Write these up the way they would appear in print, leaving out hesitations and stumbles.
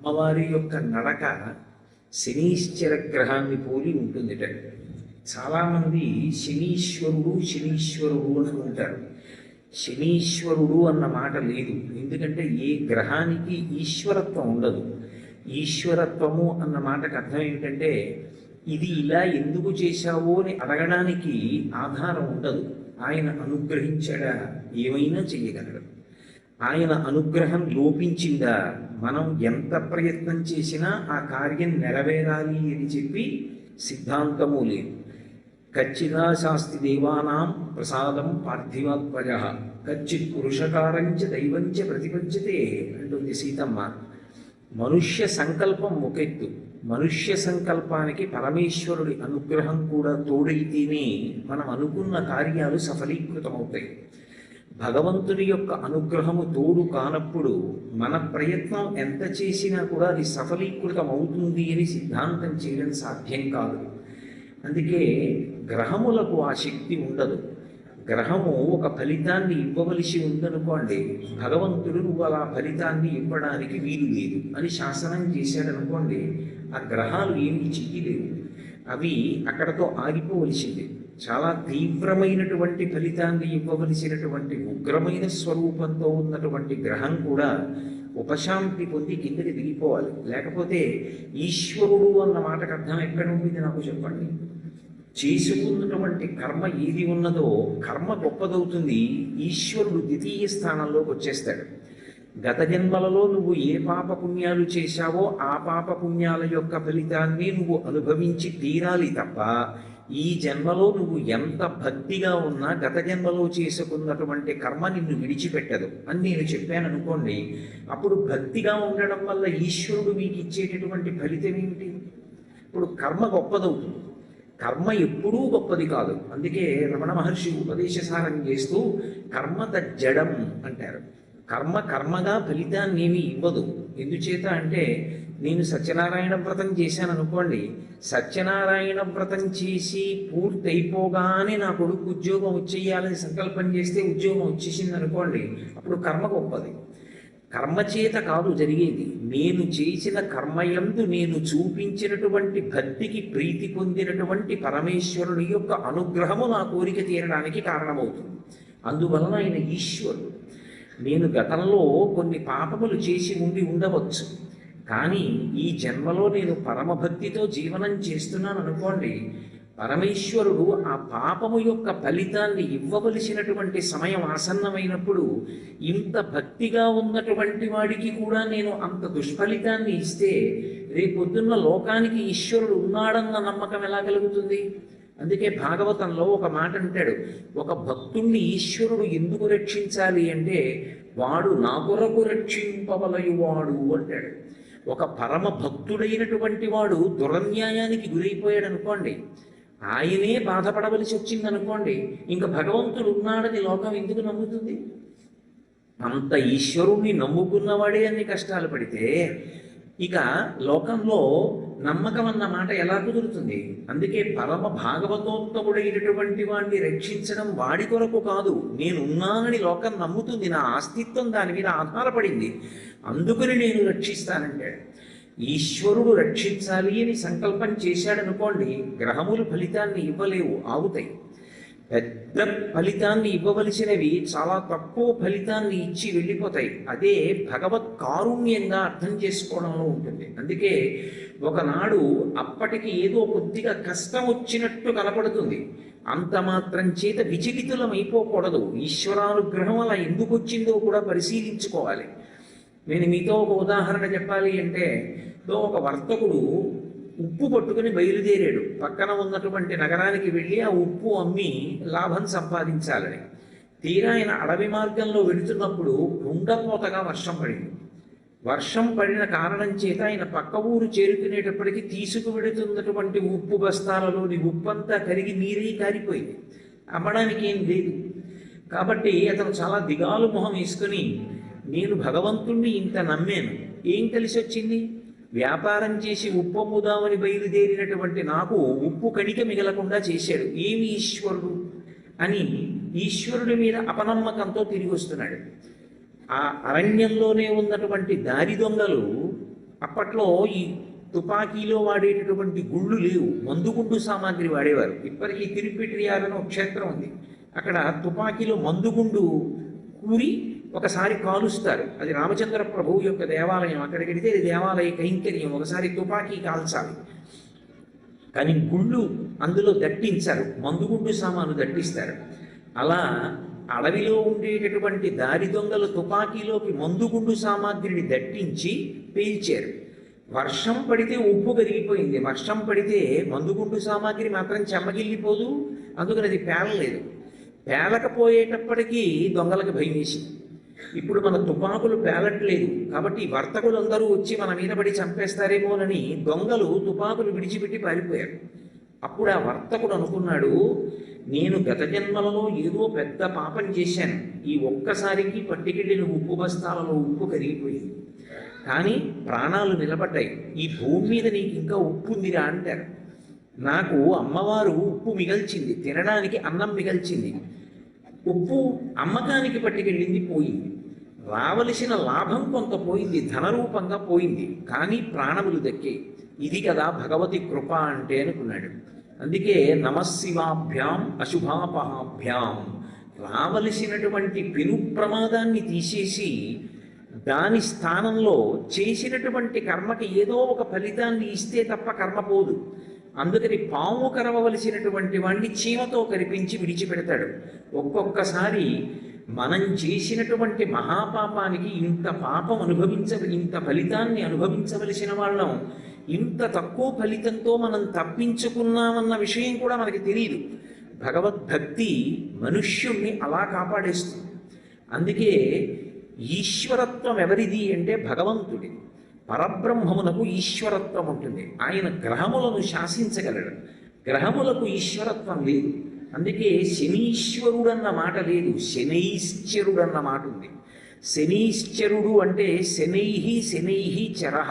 అమ్మవారి యొక్క నడక శనీశ్వర గ్రహాన్ని పోలి ఉంటుందిట. చాలామంది శనీశ్వరుడు శనీశ్వరుడు అని ఉంటారు. శనీశ్వరుడు అన్న మాట లేదు. ఎందుకంటే ఏ గ్రహానికి ఈశ్వరత్వం ఉండదు. ఈశ్వరత్వము అన్న మాటకు అర్థం ఏమిటంటే ఇది ఇలా ఎందుకు చేశావో అని అడగడానికి ఆధారం ఉండదు. ఆయన అనుగ్రహించాడా ఏమైనా చెయ్యగలడు. ఆయన అనుగ్రహం లోపించిందా మనం ఎంత ప్రయత్నం చేసినా ఆ కార్యం నెరవేరాలి అని చెప్పి సిద్ధాంతము లేదు. కచ్చిదా శాస్తి దేవానాం ప్రసాదం పార్థివాత్మజ కచ్చిత్ పురుషకారంచ దైవంచ ప్రతిపంచతే అంటుంది సీతమ్మ. మనుష్య సంకల్పం ఒకెత్తు, మనుష్య సంకల్పానికి పరమేశ్వరుడి అనుగ్రహం కూడా తోడైతేనే మనం అనుకున్న కార్యాలు సఫలీకృతమవుతాయి. భగవంతుని యొక్క అనుగ్రహము తోడు కానప్పుడు మన ప్రయత్నం ఎంత చేసినా కూడా అది సఫలీకృతం అవుతుంది అని సిద్ధాంతం చేయడం సాధ్యం కాదు. అందుకే గ్రహములకు ఆ శక్తి ఉండదు. గ్రహము ఒక ఫలితాన్ని ఇవ్వవలసి ఉందనుకోండి, భగవంతుడు నువ్వు అలా ఫలితాన్ని ఇవ్వడానికి వీలు లేదు అని శాసనం చేశాడనుకోండి, ఆ గ్రహాలు ఏమీ చెయ్యలేవు. అవి అక్కడతో ఆగిపోవలసింది. చాలా తీవ్రమైనటువంటి ఫలితాన్ని ఇవ్వవలసినటువంటి ఉగ్రమైన స్వరూపంతో ఉన్నటువంటి గ్రహం కూడా ఉపశాంతి పొంది కిందకి దిగిపోవాలి. లేకపోతే ఈశ్వరుడు అన్న మాటకు అర్థం ఎక్కడ ఉంది నాకు చెప్పండి. చేసుకున్నటువంటి కర్మ ఏది ఉన్నదో కర్మ గొప్పదవుతుంది, ఈశ్వరుడు ద్వితీయ స్థానంలోకి వచ్చేస్తాడు. గత జన్మలలో నువ్వు ఏ పాప పుణ్యాలు చేశావో ఆ పాప పుణ్యాల యొక్క ఫలితాన్ని నువ్వు అనుభవించి తీరాలి తప్ప ఈ జన్మలో నువ్వు ఎంత భక్తిగా ఉన్నా గత జన్మలో చేసుకున్నటువంటి కర్మ నిన్ను విడిచిపెట్టదు అని నేను చెప్పాను అనుకోండి. అప్పుడు భక్తిగా ఉండడం వల్ల ఈశ్వరుడు మీకు ఇచ్చేటటువంటి ఫలితం ఏమిటి? ఇప్పుడు కర్మ గొప్పదవుతుంది. కర్మ ఎప్పుడూ గొప్పది కాదు. అందుకే రమణ మహర్షి ఉపదేశసారం చేస్తూ కర్మ తజ్జడం అంటారు. కర్మ కర్మగా ఫలితాన్ని ఏమీ ఇవ్వదు. ఎందుచేత అంటే నేను సత్యనారాయణ వ్రతం చేశాను అనుకోండి, సత్యనారాయణ వ్రతం చేసి పూర్తయిపోగానే నా కొడుకు ఉద్యోగం వచ్చేయాలని సంకల్పం చేస్తే ఉద్యోగం వచ్చేసింది అనుకోండి, అప్పుడు కర్మ గొప్పది. కర్మచేత కాదు జరిగేది, నేను చేసిన కర్మయందు నేను చూపించినటువంటి భక్తికి ప్రీతి పొందినటువంటి పరమేశ్వరుని యొక్క అనుగ్రహము నా కోరిక తీరడానికి కారణమవుతుంది. అందువలన ఆయన ఈశ్వరుడు. నేను గతంలో కొన్ని పాపములు చేసి ఉండవచ్చు, కానీ ఈ జన్మలో నేను పరమభక్తితో జీవనం చేస్తున్నాను అనుకోండి, పరమేశ్వరుడు ఆ పాపము యొక్క ఫలితాన్ని ఇవ్వవలసినటువంటి సమయం ఆసన్నమైనప్పుడు ఇంత భక్తిగా ఉన్నటువంటి వాడికి కూడా నేను అంత దుష్ఫలితాన్ని ఇస్తే రేపొద్దున్న లోకానికి ఈశ్వరుడు ఉన్నాడన్న నమ్మకం ఎలా కలుగుతుంది? అందుకే భాగవతంలో ఒక మాట అంటాడు, ఒక భక్తుణ్ణి ఈశ్వరుడు ఎందుకు రక్షించాలి అంటే వాడు నా కొరకు రక్షింపవలయువాడు అంటాడు. ఒక పరమ భక్తుడైనటువంటి వాడు దురన్యాయానికి గురైపోయాడు అనుకోండి, ఆయనే బాధపడవలసి వచ్చిందనుకోండి, ఇంకా భగవంతుడు ఉన్నాడని లోకం ఎందుకు నమ్ముతుంది? అంత ఈశ్వరుణ్ణి నమ్ముకున్నవాడే అన్ని కష్టాలు పడితే ఇక లోకంలో నమ్మకం అన్న మాట ఎలా కుదురుతుంది? అందుకే పరమ భాగవతోత్తముడైనటువంటి వాడిని రక్షించడం వాడి కొరకు కాదు, నేనున్నానని లోకం నమ్ముతుంది, నా అస్తిత్వం దాని మీద ఆధారపడింది, అందుకని నేను రక్షిస్తానంటాడు. ఈశ్వరుడు రక్షించాలి అని సంకల్పం చేశాడనుకోండి, గ్రహములు ఫలితాన్ని ఇవ్వలేవు, ఆగుతాయి. పెద్ద ఫలితాన్ని ఇవ్వవలసినవి చాలా తక్కువ ఫలితాన్ని ఇచ్చి వెళ్ళిపోతాయి. అదే భగవత్ కారుణ్యంగా అర్థం చేసుకోవడంలో ఉంటుంది. అందుకే ఒకనాడు అప్పటికి ఏదో కొద్దిగా కష్టం వచ్చినట్టు కనపడుతుంది, అంత మాత్రం చేత విచలితులం అయిపోకూడదు. ఈశ్వరానుగ్రహం అలా ఎందుకు వచ్చిందో కూడా పరిశీలించుకోవాలి. నేను మీతో ఒక ఉదాహరణ చెప్పాలి అంటే, ఒక వర్తకుడు ఉప్పు పట్టుకుని బయలుదేరాడు. పక్కన ఉన్నటువంటి నగరానికి వెళ్ళి ఆ ఉప్పు అమ్మి లాభం సంపాదించాలని. తీరా ఆయన అడవి మార్గంలో వెళుతున్నప్పుడు కుండపోతగా వర్షం పడింది. వర్షం పడిన కారణం చేత ఆయన పక్క ఊరు చేరుకునేటప్పటికీ తీసుకువెడుతున్నటువంటి ఉప్పు బస్తాలలోని ఉప్పంతా కరిగి నీరై కారిపోయింది, అమ్మడానికి ఏం లేదు. కాబట్టి అతను చాలా దిగాలు మొహం వేసుకుని, నేను భగవంతుణ్ణి ఇంత నమ్మాను, ఏం కలిసి వచ్చింది? వ్యాపారం చేసి ఉప్పు అమ్ముదామని బయలుదేరినటువంటి నాకు ఉప్పు కణిక మిగలకుండా చేశాడు, ఏమి ఈశ్వరుడు అని ఈశ్వరుడి మీద అపనమ్మకంతో తిరిగి వస్తున్నాడు. ఆ అరణ్యంలోనే ఉన్నటువంటి దారి దొంగలు అప్పట్లో ఈ తుపాకీలో వాడేటటువంటి గుళ్ళు లేవు, మందుగుండు సామాగ్రి వాడేవారు. ఇప్పటికీ తిరుపెట్టియాలని ఒక క్షేత్రం ఉంది, అక్కడ తుపాకీలో మందుగుండు కూరి ఒకసారి కాలుస్తారు. అది రామచంద్ర ప్రభువు యొక్క దేవాలయం, అక్కడికి వెళితే ఇది దేవాలయ కైంకర్యం, ఒకసారి తుపాకీ కాల్చాలి. కానీ గుళ్ళు అందులో దట్టించారు, మందుగుండు సామాను దట్టిస్తారు. అలా అడవిలో ఉండేటటువంటి దారి దొంగలు తుపాకీలోకి మందుగుండు సామాగ్రిని దట్టించి పేల్చారు. వర్షం పడితే ఉప్పు కరిగిపోయింది, వర్షం పడితే మందుగుండు సామాగ్రి మాత్రం చెమ్మగిల్లిపోదు, అందుకని అది పేలలేదు. పేలకపోయేటప్పటికీ దొంగలకు భయం వేసింది. ఇప్పుడు మన తుపాకులు పేలట్లేదు కాబట్టి వర్తకులందరూ వచ్చి మన మీద పడి చంపేస్తారేమోనని దొంగలు తుపాకులు విడిచిపెట్టి పారిపోయారు. అప్పుడు ఆ వర్తకుడు అనుకున్నాడు, నేను గత జన్మలలో ఏదో పెద్ద పాపం చేశాను, ఈ ఒక్కసారికి పట్టుకెళ్ళిన ఉప్పు బస్తాలలో ఉప్పు కరిగిపోయింది, కానీ ప్రాణాలు నిలబడ్డాయి, ఈ భూమి మీద నీకు ఇంకా ఉప్పు ఉందిరా అంటారు. నాకు అమ్మవారు ఉప్పు మిగల్చింది, తినడానికి అన్నం మిగల్చింది, ఉప్పు అమ్మకానికి పట్టుకెళ్ళింది పోయింది, రావలసిన లాభం కొంత పోయింది, ధనరూపంగా పోయింది, కానీ ప్రాణములు దక్కే. ఇది కదా భగవతి కృప అంటే అనుకున్నాడు. అందుకే నమశివాభ్యాం అశుభాపహాభ్యాం, రావలసినటువంటి పెను ప్రమాదాన్ని తీసేసి దాని స్థానంలో చేసినటువంటి కర్మకి ఏదో ఒక ఫలితాన్ని ఇస్తే తప్ప కర్మ పోదు. అందుకని పాము కరవలసినటువంటి వాడిని చీమతో కరిపించి విడిచిపెడతాడు. ఒక్కొక్కసారి మనం చేసినటువంటి మహాపాపానికి ఇంత పాపం ఇంత ఫలితాన్ని అనుభవించవలసిన వాళ్ళం ఇంత తక్కువ ఫలితంతో మనం తప్పించుకున్నామన్న విషయం కూడా మనకి తెలియదు. భగవద్భక్తి మనుష్యుణ్ణి అలా కాపాడేస్తుంది. అందుకే ఈశ్వరత్వం ఎవరిది అంటే భగవంతుడిది. పరబ్రహ్మమునకు ఈశ్వరత్వం ఉంటుంది, ఆయన గ్రహములను శాసించగలడు, గ్రహములకు ఈశ్వరత్వం లేదు. అందుకే శనీశ్వరుడు అన్న మాట లేదు, శనైశ్చరుడు అన్న మాట ఉంది. శనీశ్చరుడు అంటే శనైహి శనైహి చరహ,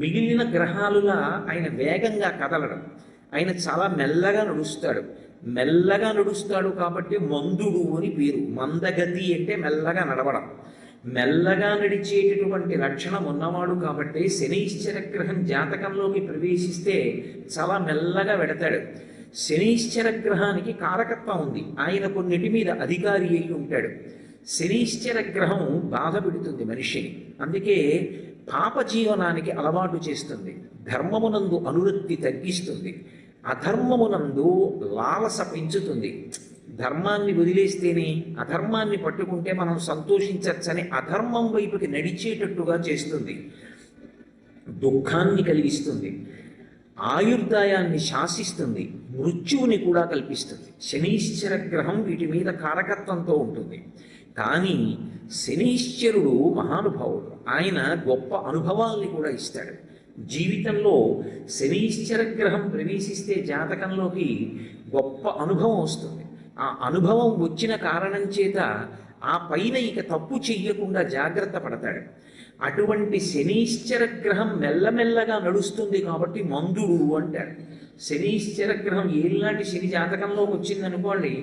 మిగిలిన గ్రహాలుగా ఆయన వేగంగా కదలడం, ఆయన చాలా మెల్లగా నడుస్తాడు. మెల్లగా నడుస్తాడు కాబట్టి మందుడు అని పేరు. మందగతి అంటే మెల్లగా నడవడం, మెల్లగా నడిచేటటువంటి లక్షణం ఉన్నవాడు కాబట్టి శనైశ్చర గ్రహం జాతకంలోకి ప్రవేశిస్తే చాలా మెల్లగా వెడతాడు. శనైశ్చర గ్రహానికి కారకత్వం ఉంది, ఆయన కొన్నిటి మీద అధికారి అయి ఉంటాడు. శనైశ్చర గ్రహం బాధ పెడుతుంది మనిషిని, అందుకే పాప జీవనానికి అలవాటు చేస్తుంది, ధర్మమునందు అనురక్తి తగ్గిస్తుంది, అధర్మమునందు లాలస పెంచుతుంది. ధర్మాన్ని వదిలేస్తేనే అధర్మాన్ని పట్టుకుంటే మనం సంతోషించచ్చని అధర్మం వైపుకి నడిచేటట్టుగా చేస్తుంది, దుఃఖాన్ని కలిగిస్తుంది, ఆయుర్దాయాన్ని శాసిస్తుంది, మృత్యువుని కూడా కల్పిస్తుంది. శనీశ్చర గ్రహం వీటి మీద కారకత్వంతో ఉంటుంది. కానీ శనీశ్చరుడు మహానుభావుడు, ఆయన గొప్ప అనుభవాల్ని కూడా ఇస్తాడు. జీవితంలో శనీశ్చర గ్రహం ప్రవేశిస్తే జాతకంలోకి గొప్ప అనుభవం వస్తుంది. ఆ అనుభవం వచ్చిన కారణం చేత ఆ పైన ఇక తప్పు చెయ్యకుండా జాగ్రత్త పడతాడు. అటువంటి శనీశ్చర గ్రహం మెల్లమెల్లగా నడుస్తుంది కాబట్టి మందుడు అంటాడు. శనీశ్చర గ్రహం ఏళ్ళనాటి శని జాతకంలోకి వచ్చిందనుకోండి,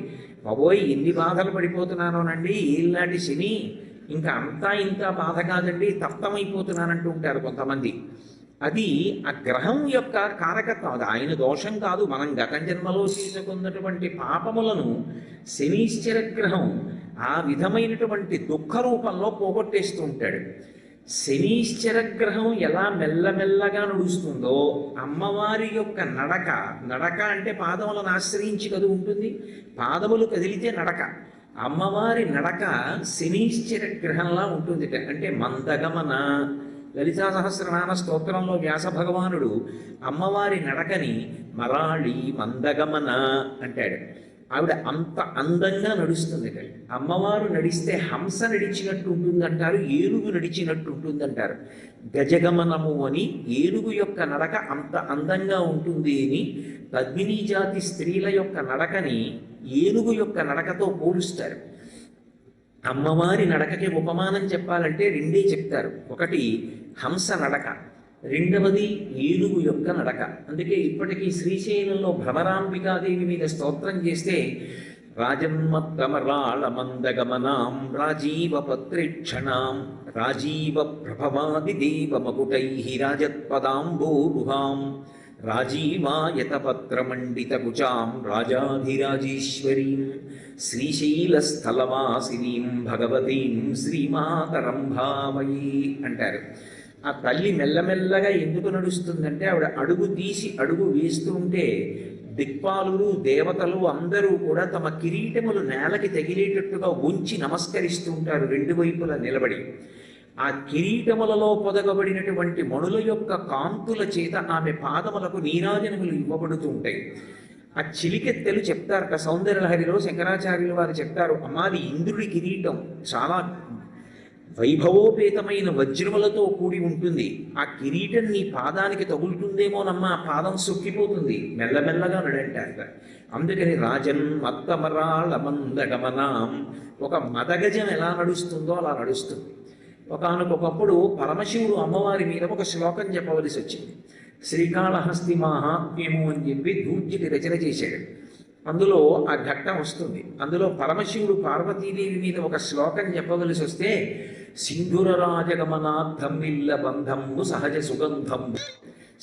బాబోయ్ ఎన్ని బాధలు పడిపోతున్నానోనండి, ఏళ్ళనాటి శని ఇంకా అంతా ఇంత బాధ కాదండి, తప్తమైపోతున్నానంటూ ఉంటారు కొంతమంది. అది ఆ గ్రహం యొక్క కారకత్వం, అది ఆయన దోషం కాదు. మనం గత జన్మలో చేసుకున్నటువంటి పాపములను శనీశ్చర గ్రహం ఆ విధమైనటువంటి దుఃఖ రూపంలో పోగొట్టేస్తూ ఉంటాడు. శనీశ్చర గ్రహం ఎలా మెల్లమెల్లగా నడుస్తుందో అమ్మవారి యొక్క నడక అంటే పాదములను ఆశ్రయించి కదు ఉంటుంది, పాదములు కదిలితే నడక. అమ్మవారి నడక శనీశ్చర గ్రహంలా ఉంటుంది, అంటే మందగమన. లలితా సహస్రనామ స్తోత్రంలో వ్యాస భగవానుడు అమ్మవారి నడకని మరాళి మందగమన అంటాడు. ఆవిడ అంత అందంగా నడుస్తుంది. అమ్మవారు నడిస్తే హంస నడిచినట్టు ఉంటుందంటారు, ఏనుగు నడిచినట్టు ఉంటుందంటారు. గజగమనము అని ఏనుగు యొక్క నడక అంత అందంగా ఉంటుంది అని పద్మినీ జాతి స్త్రీల యొక్క నడకని ఏనుగు యొక్క నడకతో పోలుస్తారు. అమ్మవారి నడకకి ఉపమానం చెప్పాలంటే రెండే చెప్తారు, ఒకటి హంస నడక, రెండవది ఏనుగు యొక్క నడక. అందుకే ఇప్పటికీ శ్రీశైలంలో భ్రమరాంబికాదేవి మీద స్తోత్రం చేస్తే రాజన్మత్తమరాళమందగమనాం రాజీవపత్రేక్షణాం రాజీవప్రభవాదిదేవమకుటైః రాజత్పదాంబోరుహాం రాజీవాయతపత్రమండితకుచాం రాజాధిరాజేశ్వరీం శ్రీశైలస్థలవాసినీం భగవతీం శ్రీమాతరం భావయే అంటారు. ఆ తల్లి మెల్లమెల్లగా ఎందుకు నడుస్తుందంటే ఆవిడ అడుగు తీసి అడుగు వేస్తూ ఉంటే దిక్పాలులు దేవతలు అందరూ కూడా తమ కిరీటములు నేలకి తగిలేటట్టుగా ఉంచి నమస్కరిస్తూ ఉంటారు రెండు వైపులా నిలబడి. ఆ కిరీటములలో పొదగబడినటువంటి మణుల యొక్క కాంతుల చేత ఆమె పాదములకు నీరాజనములు ఇవ్వబడుతూ ఉంటాయి. ఆ చిలికెత్తెలు చెప్తారట సౌందర్యలహరిలో శంకరాచార్యులు వారు చెప్తారు, అమ్మాది ఇంద్రుడి కిరీటం చాలా వైభవోపేతమైన వజ్రములతో కూడి ఉంటుంది. ఆ కిరీటం నీ పాదానికి తగులుతుందేమోనమ్మా, పాదం సొక్కిపోతుంది, మెల్లమెల్లగా నడంటారట. అందుకని రాజన్ మత్తమరాళ మందగమనాం, ఒక మదగజం ఎలా నడుస్తుందో అలా నడుస్తుంది. ఒకనకొకప్పుడు పరమశివుడు అమ్మవారి మీద ఒక శ్లోకం చెప్పవలసి వచ్చింది. శ్రీకాళహస్తి మాహాత్మ్యము అని చెప్పి దూర్జటి రచన చేశాడు. అందులో ఆ ఘట్టం వస్తుంది. అందులో పరమశివుడు పార్వతీదేవి మీద ఒక శ్లోకం చెప్పవలసి వస్తే, సింధుర రాజగమనార్థం విల్ల బంధము సహజ సుగంధం.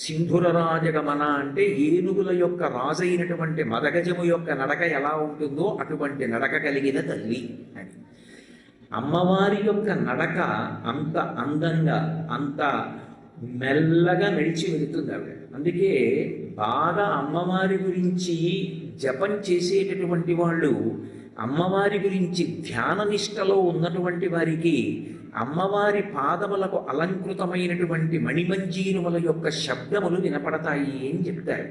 సింధుర రాజగమన అంటే ఏనుగుల యొక్క రాజైనటువంటి మదగజము యొక్క నడక ఎలా ఉంటుందో అటువంటి నడక కలిగిన తల్లి అని. అమ్మవారి యొక్క నడక అంత అందంగా అంత మెల్లగా నడిచి వెళుతుంది ఆవిడ. అందుకే బాగా అమ్మవారి గురించి జపం చేసేటటువంటి వాళ్ళు, అమ్మవారి గురించి ధ్యాన నిష్టలో ఉన్నటువంటి వారికి అమ్మవారి పాదములకు అలంకృతమైనటువంటి మణిమంజీరుముల యొక్క శబ్దములు వినపడతాయి అని చెప్తారు.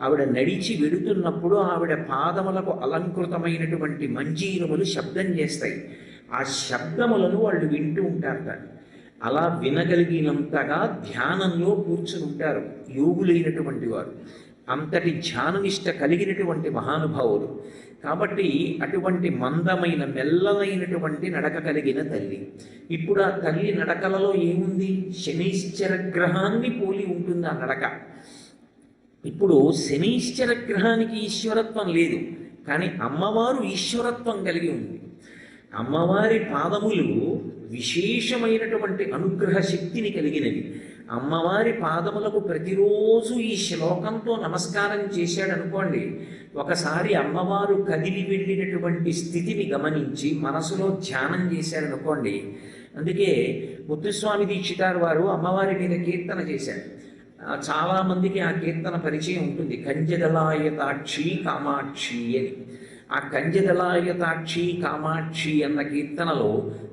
ఆవిడ నడిచి వెడుతున్నప్పుడు ఆవిడ పాదములకు అలంకృతమైనటువంటి మంజీరములు శబ్దం చేస్తాయి. ఆ శబ్దములను వాళ్ళు వింటూ ఉంటారట. అలా వినగలిగినంతగా ధ్యానంలో కూర్చుని ఉంటారు యోగులైనటువంటి వారు. అంతటి ధ్యాననిష్ట కలిగినటువంటి మహానుభావులు. కాబట్టి అటువంటి మందమైన మెల్లనైనటువంటి నడక కలిగిన తల్లి. ఇప్పుడు ఆ తల్లి నడకలలో ఏముంది? శనైశ్చర గ్రహాన్ని పోలి ఉంటుంది ఆ నడక. ఇప్పుడు శనైశ్చర గ్రహానికి ఈశ్వరత్వం లేదు, కానీ అమ్మవారు ఈశ్వరత్వం కలిగి ఉంది. అమ్మవారి పాదములు విశేషమైనటువంటి అనుగ్రహ శక్తిని కలిగినవి. అమ్మవారి పాదములకు ప్రతిరోజు ఈ శ్లోకంతో నమస్కారం చేశాడనుకోండి, ఒకసారి అమ్మవారు కదిలి వెళ్ళినటువంటి స్థితిని గమనించి మనసులో ధ్యానం చేశాడనుకోండి. అందుకే ముత్తుస్వామి దీక్షితారు వారు అమ్మవారి మీద కీర్తన చేశారు. చాలామందికి ఆ కీర్తన పరిచయం ఉంటుంది, కంజదలాయతాక్షి కామాక్షి అని. ఆ కంజదలాయతాక్షి కామాక్షి అన్న కీర్తనలో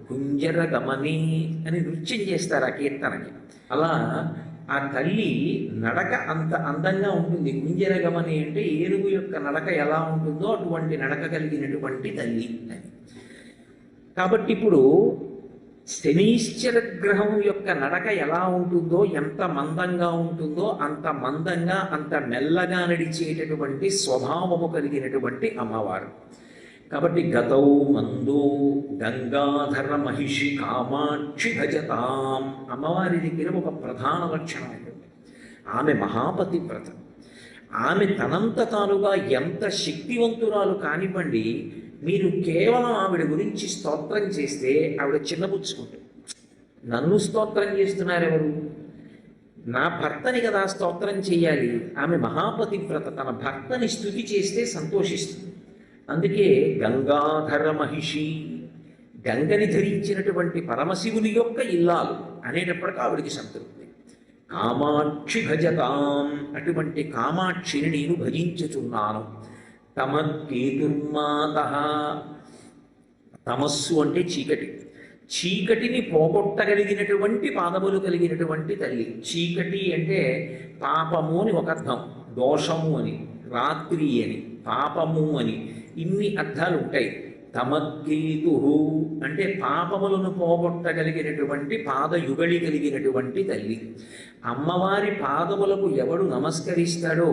కుంజర గమని అని నృత్యం చేస్తారు ఆ కీర్తనకి. అలా ఆ తల్లి నడక అంత అందంగా ఉంటుంది. కుంజర గమని అంటే ఏనుగు యొక్క నడక ఎలా ఉంటుందో అటువంటి నడక కలిగినటువంటి తల్లి అని. కాబట్టి ఇప్పుడు శనీశ్చర గ్రహం యొక్క నడక ఎలా ఉంటుందో, ఎంత మందంగా ఉంటుందో అంత మందంగా అంత మెల్లగా నడిచేటటువంటి స్వభావము కలిగినటువంటి అమ్మవారు. కాబట్టి గతౌ మందో గంగాధర మహిషి కామాక్షి భజతాం. అమ్మవారి దగ్గర ఒక ప్రధాన లక్షణం ఉంటుంది, ఆమె మహాపతివ్రత. ఆమె తనంత తానుగా ఎంత శక్తివంతురాలు కానివ్వండి, మీరు కేవలం ఆవిడ గురించి స్తోత్రం చేస్తే ఆవిడ చిన్నపుచ్చుకుంటుంది. నన్ను స్తోత్రం చేస్తున్నారెవరు? నా భర్తని కదా స్తోత్రం చేయాలి. ఆమె మహాపతివ్రత, తన భర్తని స్తుతి చేస్తే సంతోషిస్తుంది. అందుకే గంగాధర మహిషి, గంగని ధరించినటువంటి పరమశివుని యొక్క ఇల్లాలు అనేటప్పటికీ ఆవిడికి సంతృప్తి. కామాక్షి భజతాం, అటువంటి కామాక్షిని నేను భజించుచున్నాను. తమకేతుర్మాత, తమస్సు అంటే చీకటి, చీకటిని పోగొట్టగలిగినటువంటి పాదములు కలిగినటువంటి తల్లి. చీకటి అంటే పాపము అని ఒక అర్థం, దోషము అని, రాత్రి అని, పాపము అని, ఇన్ని అర్థాలు ఉంటాయి. తమకేతు అంటే పాపములను పోగొట్టగలిగినటువంటి పాదయుగళి కలిగినటువంటి తల్లి. అమ్మవారి పాదములకు ఎవడు నమస్కరిస్తాడో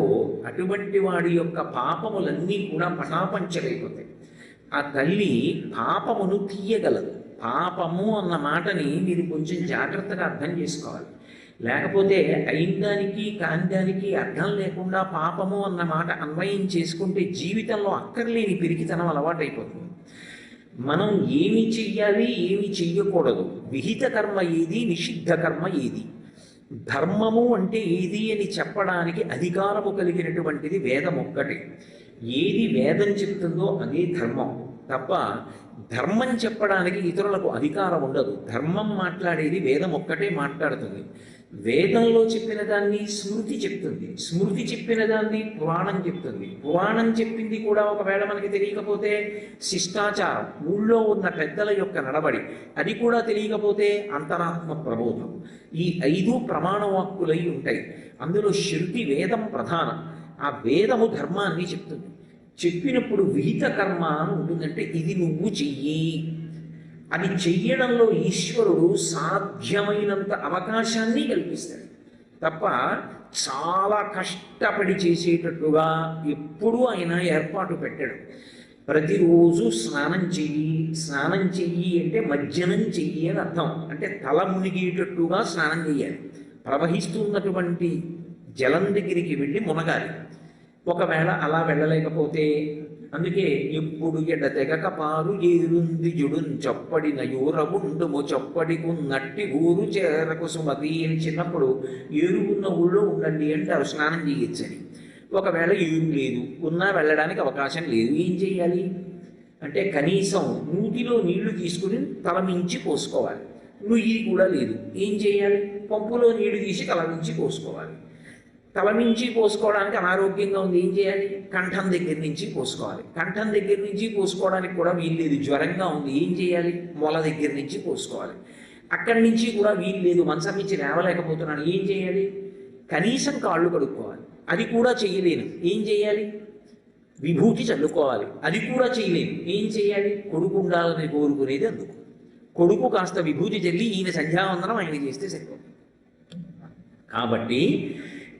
అటువంటి వాడి యొక్క పాపములన్నీ కూడా పటాపంచలైపోతాయి. ఆ తల్లి పాపమును తీయగలదు. పాపము అన్న మాటని మీరు కొంచెం జాగ్రత్తగా అర్థం చేసుకోవాలి. లేకపోతే అయిందానికి కాందానికి అర్థం లేకుండా పాపము అన్న మాట అన్వయం చేసుకుంటే జీవితంలో అక్కర్లేని పిరికితనం అలవాటైపోతుంది. మనం ఏమి చెయ్యాలి, ఏమి చెయ్యకూడదు, విహిత కర్మ ఏది, నిషిద్ధ కర్మ ఏది, ధర్మము అంటే ఏది అని చెప్పడానికి అధికారము కలిగినటువంటిది వేదం ఒక్కటే. ఏది వేదం చెప్తుందో అదే ధర్మం తప్ప ధర్మం చెప్పడానికి ఇతరులకు అధికారం ఉండదు. ధర్మం మాట్లాడేది వేదం ఒక్కటే మాట్లాడుతుంది. వేదంలో చెప్పిన దాన్ని స్మృతి చెప్తుంది, స్మృతి చెప్పిన దాన్ని పురాణం చెప్తుంది, పురాణం చెప్పింది కూడా ఒకవేళ మనకి తెలియకపోతే శిష్టాచారం, ఊళ్ళో ఉన్న పెద్దల యొక్క నడబడి, అది కూడా తెలియకపోతే అంతరాత్మ ప్రబోధం. ఈ 5 ప్రమాణ వాక్కులై ఉంటాయి. అందులో శృతి వేదం ప్రధానం. ఆ వేదము ధర్మాన్ని చెప్తుంది. చెప్పినప్పుడు విహిత కర్మ అని ఉంటుందంటే ఇది నువ్వు చెయ్యి. అది చెయ్యడంలో ఈశ్వరుడు సాధ్యమైనంత అవకాశాన్ని కల్పిస్తాడు తప్ప చాలా కష్టపడి చేసేటట్టుగా ఎప్పుడూ ఆయన ఏర్పాటు పెట్టాడు. ప్రతిరోజు స్నానం చెయ్యి, స్నానం చెయ్యి అంటే మజ్జనం చెయ్యి అని అర్థం. అంటే తల మునిగేటట్టుగా స్నానం చెయ్యాలి. ప్రవహిస్తున్నటువంటి జలం దగ్గరికి వెళ్ళి మునగాలి. ఒకవేళ అలా వెళ్ళలేకపోతే అందుకే ఎప్పుడు ఎడ తెగక పారు ఏరుంది జుడున్ చప్పడి నయూరవుండుము చప్పడికు నట్టి ఊరు చేరకు సుమతి అని చిన్నప్పుడు ఏరు ఉన్న ఊళ్ళో ఉండండి అంటారు స్నానం చేయొచ్చని. ఒకవేళ ఏరు లేదు, ఉన్నా వెళ్ళడానికి అవకాశం లేదు, ఏం చేయాలి అంటే కనీసం నూతిలో నీళ్లు తీసుకుని తలమించి పోసుకోవాలి. నుయ్యి కూడా లేదు, ఏం చేయాలి, పంపులో నీళ్లు తీసి తలమించి పోసుకోవాలి. తలమించి పోసుకోవడానికి అనారోగ్యంగా ఉంది, ఏం చేయాలి, కంఠం దగ్గర నుంచి పోసుకోవాలి. కంఠం దగ్గర నుంచి పోసుకోవడానికి కూడా వీల్లేదు, జ్వరంగా ఉంది, ఏం చేయాలి, మొల దగ్గర నుంచి పోసుకోవాలి. అక్కడి నుంచి కూడా వీల్లేదు, మంచం నుంచి లేవలేకపోతున్నాను, ఏం చేయాలి, కనీసం కాళ్ళు కడుక్కోవాలి. అది కూడా చేయలేను, ఏం చేయాలి, విభూతి చల్లుకోవాలి. అది కూడా చేయలేను, ఏం చేయాలి, కొడుకు ఉండాలని కోరుకునేది అందుకు. కొడుకు కాస్త విభూతి చల్లి ఈయన సంధ్యావందనం ఆయన చేస్తే సరిపోతుంది. కాబట్టి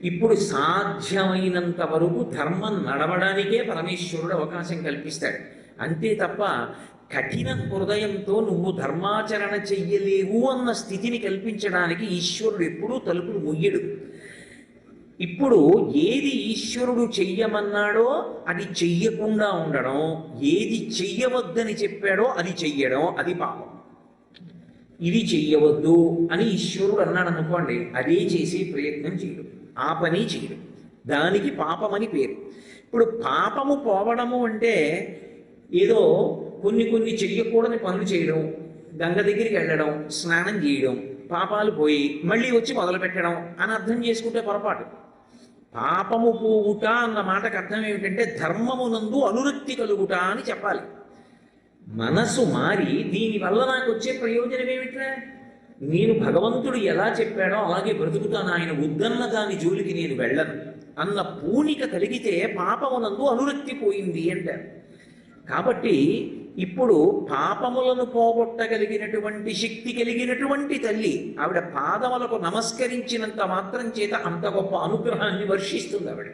ఇప్పుడు సాధ్యమైనంత వరకు ధర్మం నడవడానికే పరమేశ్వరుడు అవకాశం కల్పిస్తాడు. అంతే తప్ప కఠిన హృదయంతో నువ్వు ధర్మాచరణ చెయ్యలేవు అన్న స్థితిని కల్పించడానికి ఈశ్వరుడు ఎప్పుడూ తలుపులు ముయ్యడు. ఇప్పుడు ఏది ఈశ్వరుడు చెయ్యమన్నాడో అది చెయ్యకుండా ఉండడం, ఏది చెయ్యవద్దని చెప్పాడో అది చెయ్యడం, అది పాపం. ఇది చెయ్యవద్దు అని ఈశ్వరుడు అన్నాడు అనుకోండి, అదే చేసే ప్రయత్నం చేయడం, ఆ పని చేయడం, దానికి పాపమని పేరు. ఇప్పుడు పాపము పోవడము అంటే ఏదో కొన్ని చెయ్యకూడని పనులు చేయడం, గంగ దగ్గరికి వెళ్ళడం, స్నానం చేయడం, పాపాలు పోయి మళ్ళీ వచ్చి మొదలు పెట్టడం అని అర్థం చేసుకుంటే పొరపాటు. పాపము పోవుట అన్న మాటకు అర్థం ఏమిటంటే ధర్మమునందు అనురక్తి కలుగుట అని చెప్పాలి. మనసు మారి దీనివల్ల నాకు వచ్చే ప్రయోజనం ఏమిట్రా, నేను భగవంతుడు ఎలా చెప్పాడో అలాగే బ్రతుకుతాను, ఆయన వద్దన్న దాని జోలికి నేను వెళ్ళను అన్న పూనిక కలిగితే పాపమునందు అనురక్తి పోయింది అంటారు. కాబట్టి ఇప్పుడు పాపములను పోగొట్టగలిగినటువంటి శక్తి కలిగినటువంటి తల్లి ఆవిడ పాదములకు నమస్కరించినంత మాత్రం చేత అంత గొప్ప అనుగ్రహాన్ని వర్షిస్తుంది ఆవిడ.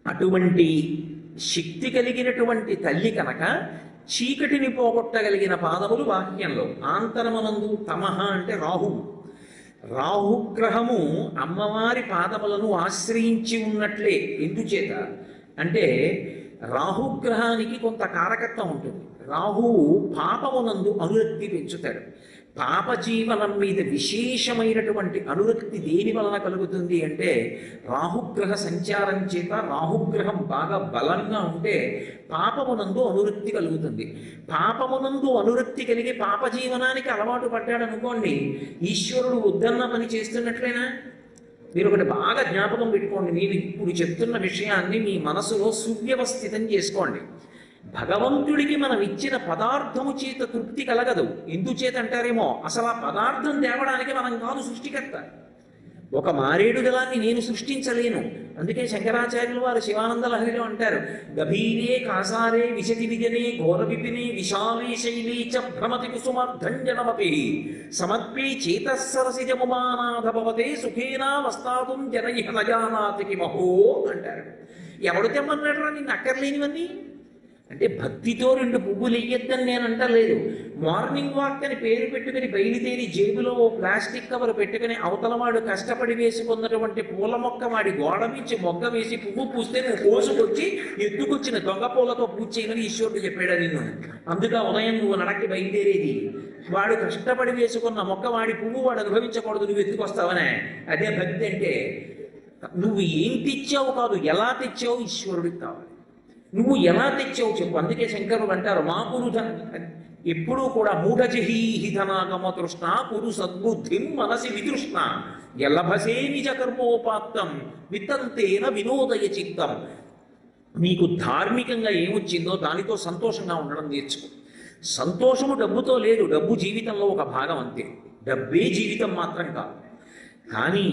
అటువంటి శక్తి కలిగినటువంటి తల్లి కనుక చీకటిని పోగొట్టగలిగిన పాదములు వాక్యంలో. ఆంతరమునందు తమహ అంటే రాహువు, రాహుగ్రహము అమ్మవారి పాదములను ఆశ్రయించి ఉన్నట్లే. ఎందుచేత అంటే రాహుగ్రహానికి కొంత కారకత్వం ఉంటుంది. రాహువు పాపమునందు అనురక్తి పెంచుతాడు. పాప జీవనం మీద విశేషమైనటువంటి అనురక్తి దేని వలన కలుగుతుంది అంటే రాహుగ్రహ సంచారం చేత. రాహుగ్రహం బాగా బలంగా ఉంటే పాపమునందు అనురక్తి కలుగుతుంది. పాపమునందు అనురక్తి కలిగి పాప జీవనానికి అలవాటు పడ్డాడు అనుకోండి, ఈశ్వరుడు వద్దన్న పని చేస్తున్నట్లేనా? మీరు ఒకటి బాగా జ్ఞాపకం పెట్టుకోండి, నేను ఇప్పుడు చెప్తున్న విషయాన్ని మీ మనసులో సువ్యవస్థితం చేసుకోండి. భగవంతుడికి మనం ఇచ్చిన పదార్థము చేత తృప్తి కలగదు. ఎందుచేత అంటారేమో, అసలు ఆ పదార్థం తేవడానికి మనం కాదు సృష్టికర్త. ఒక మారేడు దళాన్ని నేను సృష్టించలేను. అందుకే శంకరాచార్యులు వారు శివానంద లహరిలో అంటారు, గభీరే కాసారే విశతి విజనే ఘోర విపినే విశాలే శైలీ చ భ్రమతి కుసుమర్ధంజనమపి సమర్పే చేతస్సరసిజముమానాథ భవతే సుఖేనా వస్తాతుం జనయిహ నజానాతికి మహో అంటారు. ఎవడు తెమ్మన్నాడు రా నిన్ను అక్కర్లేనివన్నీ? అంటే భక్తితో 2 పువ్వులు వెయ్యొద్దని నేను అంటలేదు. మార్నింగ్ వాక్ అని పేరు పెట్టుకుని బయలుదేరి జేబులో ఓ ప్లాస్టిక్ కవర్ పెట్టుకుని అవతలవాడు కష్టపడి వేసుకున్నటువంటి పూల మొక్క వాడి గోడ నుంచి మొగ్గ వేసి పువ్వు పూస్తే నువ్వు కోసుకొచ్చి ఎత్తుకొచ్చిన దొంగ పూలతో పూజ చేయమని ఈశ్వరుడు చెప్పాడు నిన్ను. అందుకే ఉదయం నువ్వు నడక్కి బయలుదేరేది. వాడు కష్టపడి వేసుకున్న మొక్క వాడి పువ్వు వాడు అనుభవించకూడదు, నువ్వు ఎత్తుకొస్తావనే. అదే భక్తి అంటే. నువ్వు ఏం తెచ్చావు కాదు, ఎలా తెచ్చావు ఈశ్వరుడికి కావాలి. నువ్వు ఎలా తెచ్చావు చెప్పు. అందుకే శంకరులు అంటారు మా కురు ఎప్పుడూ కూడా మూఢజహీహి ధనాగమ తృష్ణ కురు సద్బుద్ధిం మనసి వితృష్ణ ఎల్లభసే నిజ కర్మోపాత్తం వితంతేన వినోదయ చిత్తం. నీకు ధార్మికంగా ఏమొచ్చిందో దానితో సంతోషంగా ఉండడం నేర్చుకో. సంతోషము డబ్బుతో లేదు, డబ్బు జీవితంలో ఒక భాగం అంతే, డబ్బే జీవితం మాత్రం కాదు. కానీ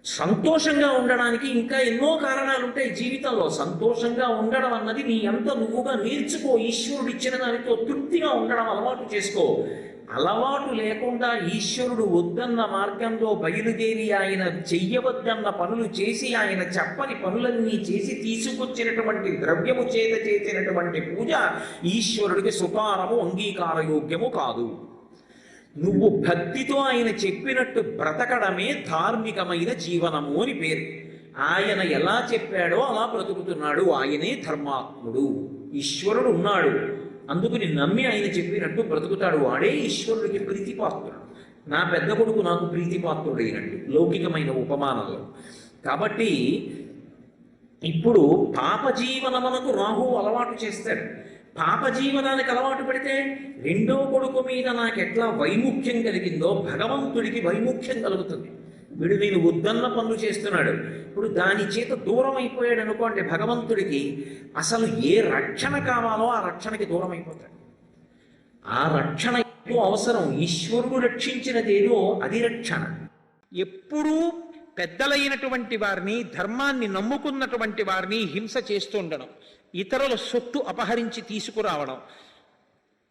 సంతోషంగా ఉండడానికి ఇంకా ఎన్నో కారణాలు ఉంటాయి జీవితంలో. సంతోషంగా ఉండడం అన్నది నీ అంత నువ్వుగా నేర్చుకో. ఈశ్వరుడు ఇచ్చిన దానితో తృప్తిగా ఉండడం అలవాటు చేసుకో. అలవాటు లేకుండా ఈశ్వరుడు వద్దన్న మార్గంలో బయలుదేరి ఆయన చెయ్యవద్దన్న పనులు చేసి ఆయన చెప్పని పనులన్నీ చేసి తీసుకొచ్చినటువంటి ద్రవ్యము చేత చేసినటువంటి పూజ ఈశ్వరుడికి సుకారము అంగీకారయోగ్యము కాదు. నువ్వు భక్తితో ఆయన చెప్పినట్టు బ్రతకడమే ధార్మికమైన జీవనము అని పేరు. ఆయన ఎలా చెప్పాడో అలా బ్రతుకుతున్నాడు. ఆయనే ధర్మాత్ముడు. ఈశ్వరుడు ఉన్నాడు, అందుకుని నమ్మి ఆయన చెప్పినట్టు బ్రతుకుతాడు. వాడే ఈశ్వరుడికి ప్రీతిపాత్రుడు. నా పెద్ద కొడుకు నాకు ప్రీతిపాత్రుడైనట్టు లౌకికమైన ఉపమానంలో. కాబట్టి ఇప్పుడు పాప జీవనమునకు రాహువు అలవాటు చేస్తాడు. పాప జీవనానికి అలవాటు పడితే రెండో కొడుకు మీద నాకు ఎట్లా వైముఖ్యం కలిగిందో భగవంతుడికి వైముఖ్యం కలుగుతుంది. వీడు నేను వద్దన్న పనులు చేస్తున్నాడు, ఇప్పుడు దాని చేత దూరం అయిపోయాడు అనుకోండి భగవంతుడికి, అసలు ఏ రక్షణ కావాలో ఆ రక్షణకి దూరం అయిపోతాడు. ఆ రక్షణ ఏదో అవసరం. ఈశ్వరుడు రక్షించినదేదో అది రక్షణ. ఎప్పుడూ పెద్దలైనటువంటి వారిని, ధర్మాన్ని నమ్ముకున్నటువంటి వారిని హింస చేస్తూ ఉండడం, ఇతరుల సొత్తు అపహరించి తీసుకురావడం,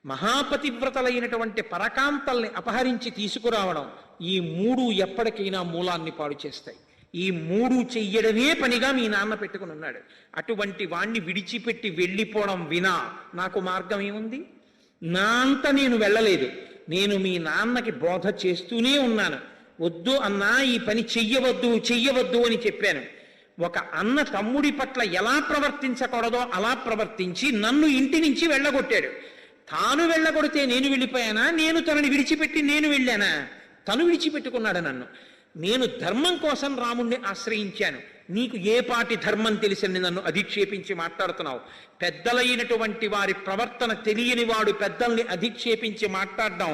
మహాపతివ్రతలైనటువంటి పరకాంతల్ని అపహరించి తీసుకురావడం, ఈ 3 ఎప్పటికైనా మూలాన్ని పాడు చేస్తాయి. ఈ 3 చెయ్యడమే పనిగా మీ నాన్న పెట్టుకుని ఉన్నాడు. అటువంటి వాణ్ణి విడిచిపెట్టి వెళ్ళిపోవడం వినా నాకు మార్గం ఏముంది? నా అంత నేను వెళ్ళలేదు. నేను మీ నాన్నకి బోధ చేస్తూనే ఉన్నాను. వద్దు అన్నా, ఈ పని చెయ్యవద్దు అని చెప్పాను. ఒక అన్న తమ్ముడి పట్ల ఎలా ప్రవర్తించకూడదో అలా ప్రవర్తించి నన్ను ఇంటి నుంచి వెళ్ళగొట్టాడు. తాను వెళ్ళగొడితే నేను వెళ్ళిపోయానా? నేను తనని విడిచిపెట్టి నేను వెళ్ళానా? తను విడిచిపెట్టుకున్నాడు నన్ను. నేను ధర్మం కోసం రాముణ్ణి ఆశ్రయించాను. నీకు ఏ పాటి ధర్మం తెలిసింది నన్ను అధిక్షేపించి మాట్లాడుతున్నావు? పెద్దలైనటువంటి వారి ప్రవర్తన తెలియని వాడు పెద్దల్ని అధిక్షేపించి మాట్లాడడం